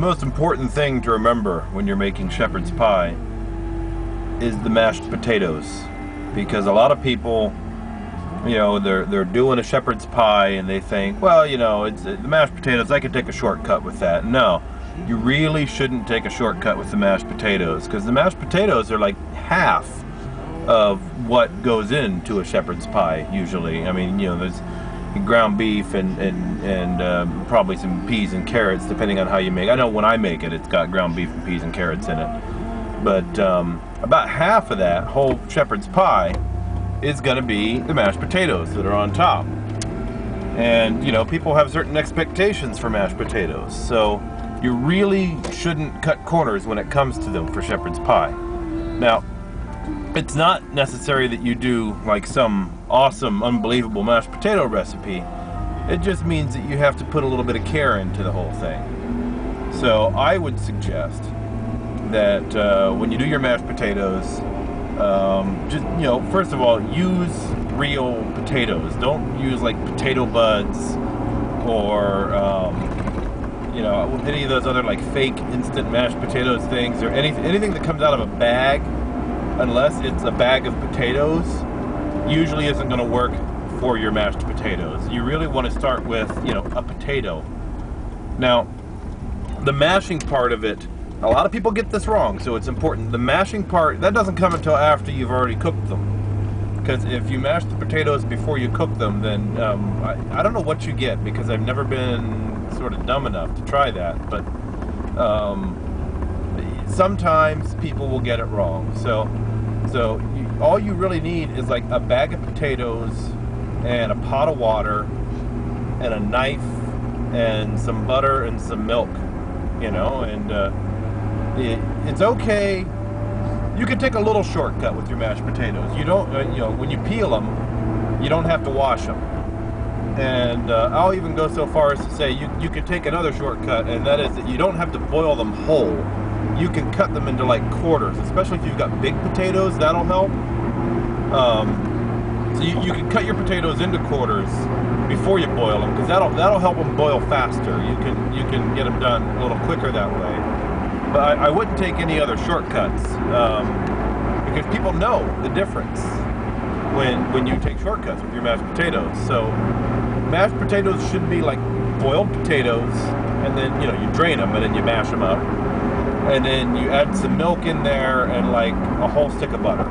most important thing to remember when you're making shepherd's pie is the mashed potatoes, because a lot of people, you know, they're doing a shepherd's pie and they think, well, you know, it's the mashed potatoes, I can take a shortcut with that. No, you really shouldn't take a shortcut with the mashed potatoes, because the mashed potatoes are like half of what goes into a shepherd's pie usually. I mean, you know, there's ground beef and probably some peas and carrots, depending on how you make it. I know when I make it, it's got ground beef and peas and carrots in it. But about half of that whole shepherd's pie is going to be the mashed potatoes that are on top. And, you know, people have certain expectations for mashed potatoes, so you really shouldn't cut corners when it comes to them for shepherd's pie. Now, it's not necessary that you do like some awesome, unbelievable mashed potato recipe. It just means that you have to put a little bit of care into the whole thing. So I would suggest that when you do your mashed potatoes, just, you know, first of all, use real potatoes. Don't use like potato buds or you know, any of those other like fake instant mashed potatoes things, or anything that comes out of a bag, unless it's a bag of potatoes, usually isn't going to work for your mashed potatoes. You really want to start with, you know, a potato. Now, the mashing part of it, a lot of people get this wrong, so it's important. The mashing part, that doesn't come until after you've already cooked them. Because if you mash the potatoes before you cook them, then I don't know what you get, because I've never been sort of dumb enough to try that, but sometimes people will get it wrong. So all you really need is like a bag of potatoes and a pot of water and a knife and some butter and some milk, you know, and it's okay. You can take a little shortcut with your mashed potatoes. You don't, you know, when you peel them, you don't have to wash them. And I'll even go so far as to say you could take another shortcut, and that is that you don't have to boil them whole. You can cut them into like quarters, especially if you've got big potatoes. That'll help. So you can cut your potatoes into quarters before you boil them, because that'll help them boil faster. You can get them done a little quicker that way. But I wouldn't take any other shortcuts, because people know the difference when you take shortcuts with your mashed potatoes. So mashed potatoes should be like boiled potatoes, and then, you know, you drain them and then you mash them up. And then you add some milk in there and like a whole stick of butter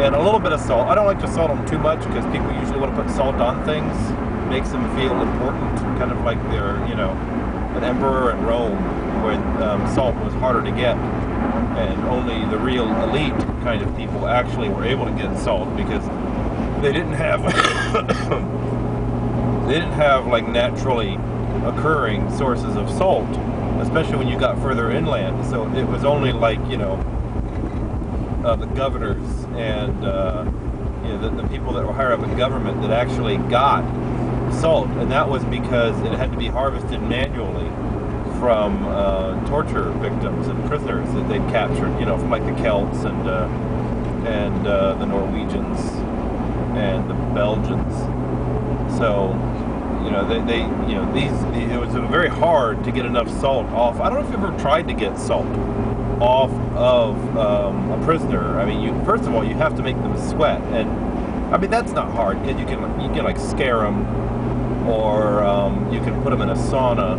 and a little bit of salt. I don't like to salt them too much, because people usually want to put salt on things. It makes them feel important, kind of like they're, you know, an emperor in Rome, where salt was harder to get, and only the real elite kind of people actually were able to get salt, because they didn't have like naturally occurring sources of salt, especially when you got further inland. So it was only like, you know, the governors and you know, the people that were higher up in government that actually got salt, and that was because it had to be harvested manually from torture victims and prisoners that they'd captured, you know, from like the Celts and the Norwegians and the Belgians. So, you know, it was very hard to get enough salt off. I don't know if you've ever tried to get salt off of a prisoner. I mean, first of all, you have to make them sweat, and I mean, that's not hard, because you can like scare them, or you can put them in a sauna,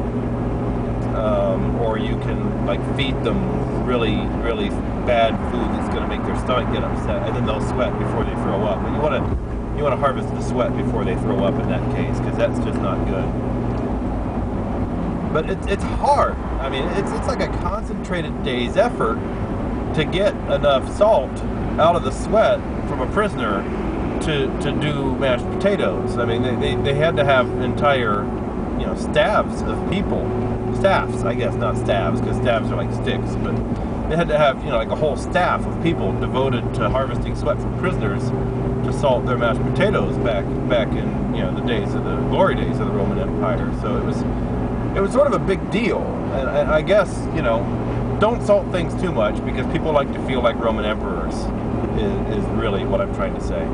or you can like feed them really bad food that's going to make their stomach get upset, and then they'll sweat before they throw up. And you want to harvest the sweat before they throw up in that case, because that's just not good. But it's hard. I mean, it's like a concentrated day's effort to get enough salt out of the sweat from a prisoner to do mashed potatoes. I mean, they had to have entire, you know, staffs of people. Staffs, I guess, not stabs, because stabs are like sticks, but they had to have, you know, like a whole staff of people devoted to harvesting sweat from prisoners to salt their mashed potatoes back in, you know, the days of the glory days of the Roman Empire. So it was sort of a big deal, and I guess, you know, don't salt things too much, because people like to feel like Roman emperors is really what I'm trying to say.